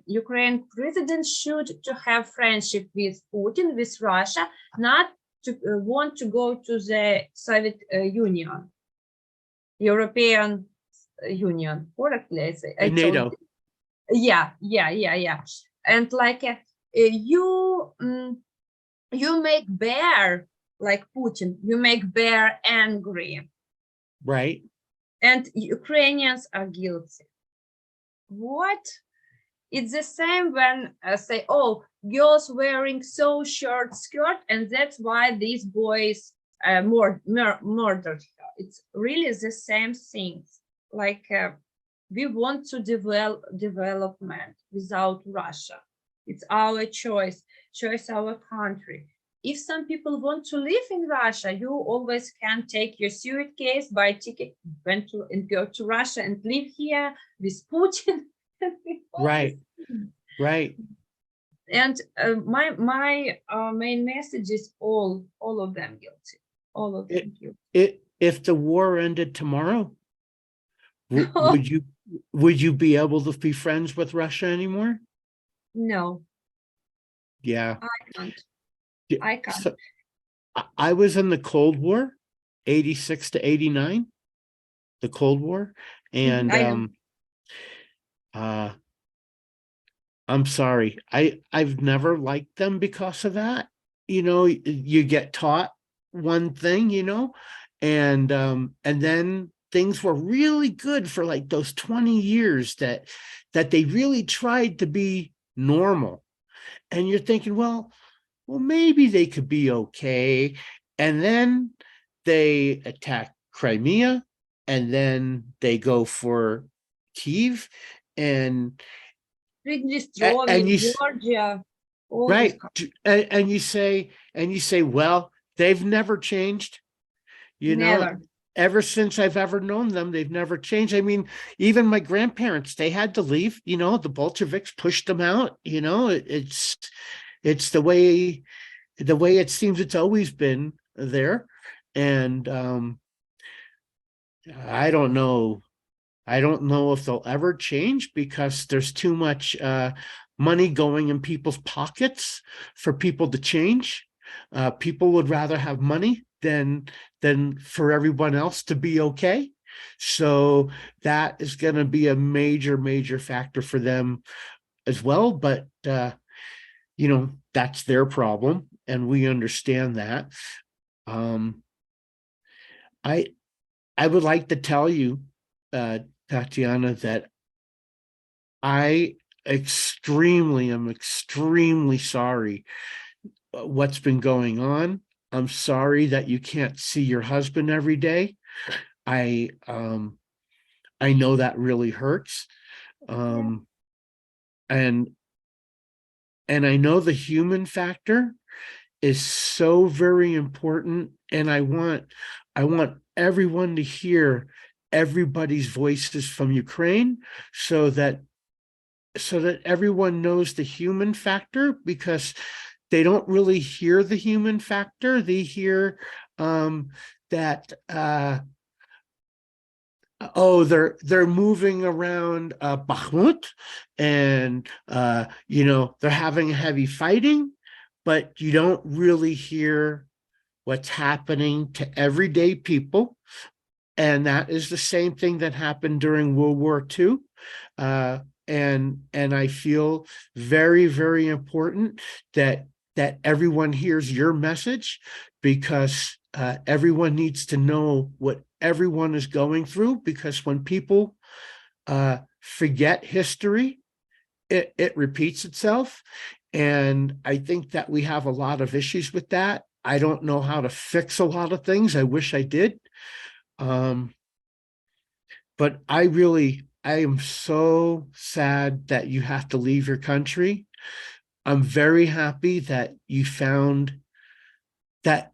Ukraine president should to have friendship with Putin, with Russia, not to want to go to the Soviet Union, European Union, correctly? NATO. Yeah. And like you make bear like Putin, you make bear angry. Right. And Ukrainians are guilty. What? It's the same when say, oh, girls wearing so short skirt, and that's why these boys murdered her. It's really the same things. Like we want to develop development without Russia. It's our choice our country. If some people want to live in Russia, you always can take your suitcase, buy a ticket, and go to Russia and live here with Putin. Right. And my main message is all of them guilty. All of them guilty. if the war ended tomorrow, would you be able to be friends with Russia anymore? No, Yeah. I can't. Yeah. I can't. So I was in the Cold War, 86 to 89, the Cold War. And I know. uh I'm sorry. I've never liked them because of that. You get taught one thing, and then things were really good for like those 20 years that they really tried to be normal. And you're thinking, well, maybe they could be okay. And then they attack Crimea, and then they go for Kiev, and and Pridnestrovie, you Georgia, all this. right, and you say, well, they've never changed, you know. Never. Ever since I've ever known them, they've never changed. I mean, even my grandparents, they had to leave. The Bolsheviks pushed them out. It's the way it seems it's always been there. And I don't know. I don't know if they'll ever change because there's too much money going in people's pockets for people to change. People would rather have money than for everyone else to be okay. So that is going to be a major, major factor for them as well. But that's their problem, and we understand that. Um, I I would like to tell you, uh, Tatiana, that I am extremely sorry what's been going on. I'm sorry that you can't see your husband every day. I I know that really hurts. Yeah. Um, and and I know the human factor is so very important. And I want everyone to hear everybody's voices from Ukraine so that everyone knows the human factor, because they don't really hear the human factor. They hear that they're moving around Bakhmut, and they're having heavy fighting, but you don't really hear what's happening to everyday people. And that is the same thing that happened during World War II. And I feel very, very important that everyone hears your message, because everyone needs to know what everyone is going through. Because when people forget history, it repeats itself. And I think that we have a lot of issues with that. I don't know how to fix a lot of things. I wish I did. Um, but I am so sad that you have to leave your country. I'm very happy that you found that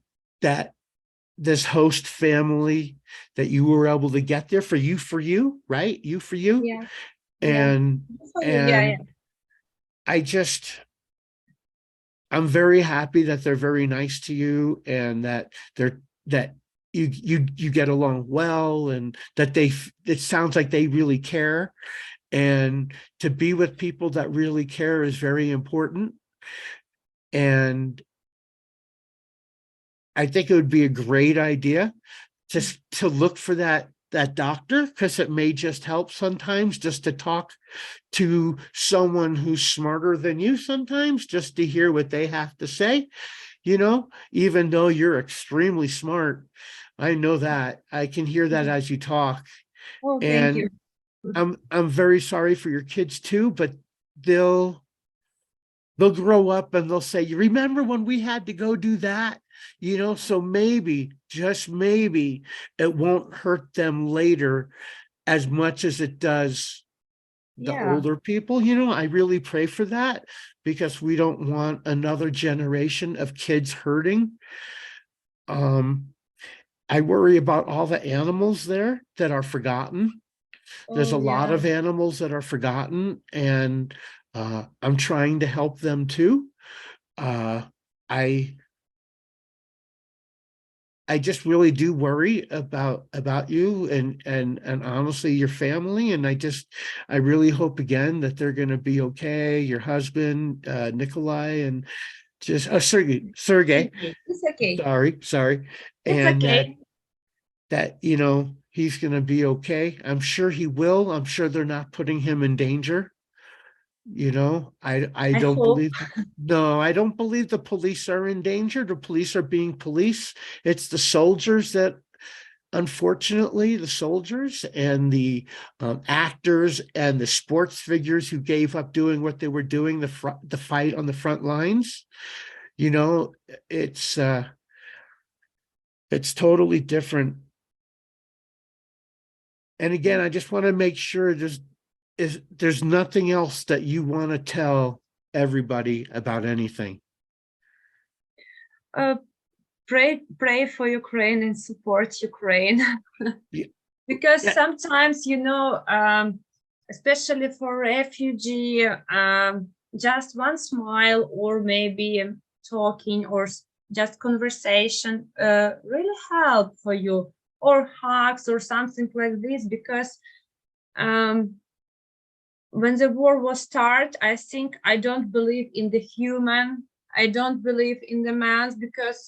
this host family, that you were able to get there for you, right? You for you. Yeah. Yeah. And Yeah. Yeah. I just, I'm very happy that they're very nice to you, and that you get along well, and that it sounds like they really care. And to be with people that really care is very important. And I think it would be a great idea to look for that doctor, because it may just help sometimes, just to talk to someone who's smarter than you sometimes, just to hear what they have to say. Even though you're extremely smart, I know that. I can hear that as you talk. Oh, thank you. And I'm very sorry for your kids too, but they'll grow up and they'll say, you remember when we had to go do that? So maybe, just maybe, it won't hurt them later as much as it does the Yeah. older people. I really pray for that, because we don't want another generation of kids hurting. I worry about all the animals there that are forgotten. There's a Oh, lot yeah. of animals that are forgotten, and I'm trying to help them too. I I just really do worry about you and honestly your family. And I really hope again that they're going to be okay. Your husband, Nikolai, and just Sergey, It's okay. sorry, It's and okay. that he's going to be okay. I'm sure he will. I'm sure they're not putting him in danger. I I don't hope. believe, no, I don't believe the police are in danger. The police are being police. It's the soldiers that, unfortunately, the soldiers and the actors and the sports figures who gave up doing what they were doing, the fight on the front lines. It's it's totally different. And again, I just want to make sure there's nothing else that you want to tell everybody about anything. Uh, pray for Ukraine and support Ukraine. Yeah. Because Yeah. sometimes, especially for refugee, just one smile or maybe talking or just conversation really help for you, or hugs or something like this. Because when the war was start, I think I don't believe in the human. I don't believe in the man, because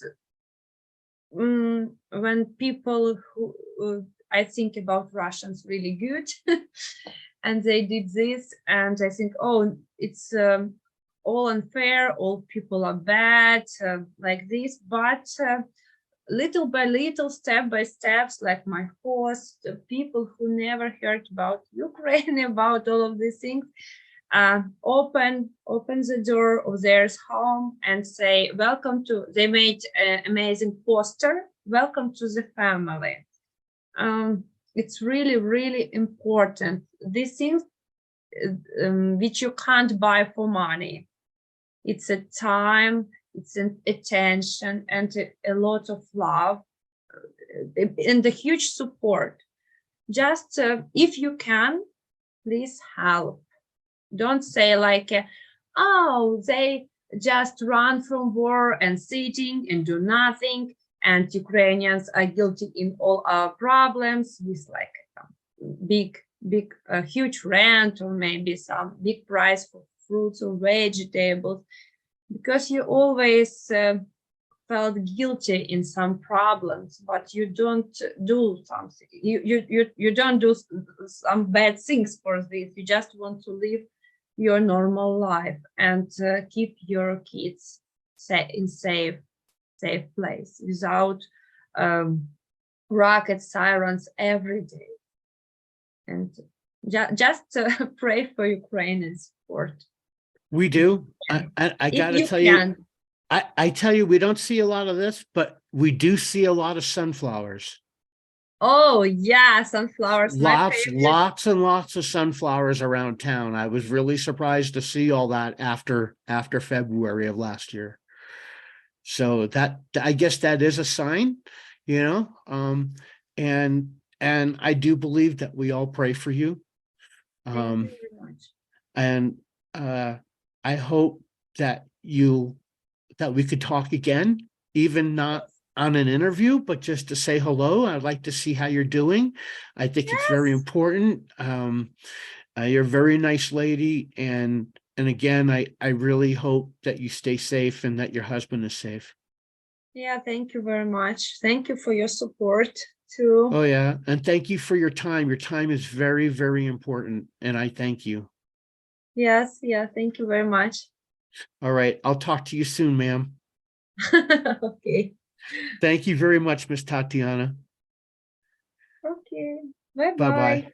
when people who I think about Russians really good, and they did this, and I think, oh, it's all unfair, all people are bad, like this. But little by little, step by steps, like my host, people who never heard about Ukraine, about all of these things, open the door of their home and say, welcome to, they made an amazing poster, welcome to the family. It's really, really important. These things which you can't buy for money. It's a time, it's an attention, and a lot of love, and a huge support. Just if you can, please help. Don't say like, oh, they just run from war and sitting and do nothing, and Ukrainians are guilty in all our problems with like big, huge rent, or maybe some big price for fruits or vegetables, because you always felt guilty in some problems, but you don't do something. You don't do some bad things for this. You just want to live your normal life and keep your kids in safe place without rocket sirens every day. And just pray for Ukraine and support. We do. I got to If you tell can. you, I tell you, we don't see a lot of this, but we do see a lot of sunflowers. Oh yeah, sunflowers, my Lots favorite. and lots of sunflowers around town. I was really surprised to see all that after February of last year. So that, I guess that is a sign, and I do believe that we all pray for you. Thank you very much. And I hope that we could talk again, even not on an interview, but just to say hello. I'd like to see how you're doing. I think it's very Yes. important. You're a very nice lady, and again, I really hope that you stay safe and that your husband is safe. Yeah, thank you very much. Thank you for your support too. Oh yeah, and thank you for your time. Your time is very, very important, and I thank you. Yes, yeah, thank you very much. All right, I'll talk to you soon, ma'am. Okay. Thank you very much, Miss Tatiana. Okay. Bye-bye. Bye-bye.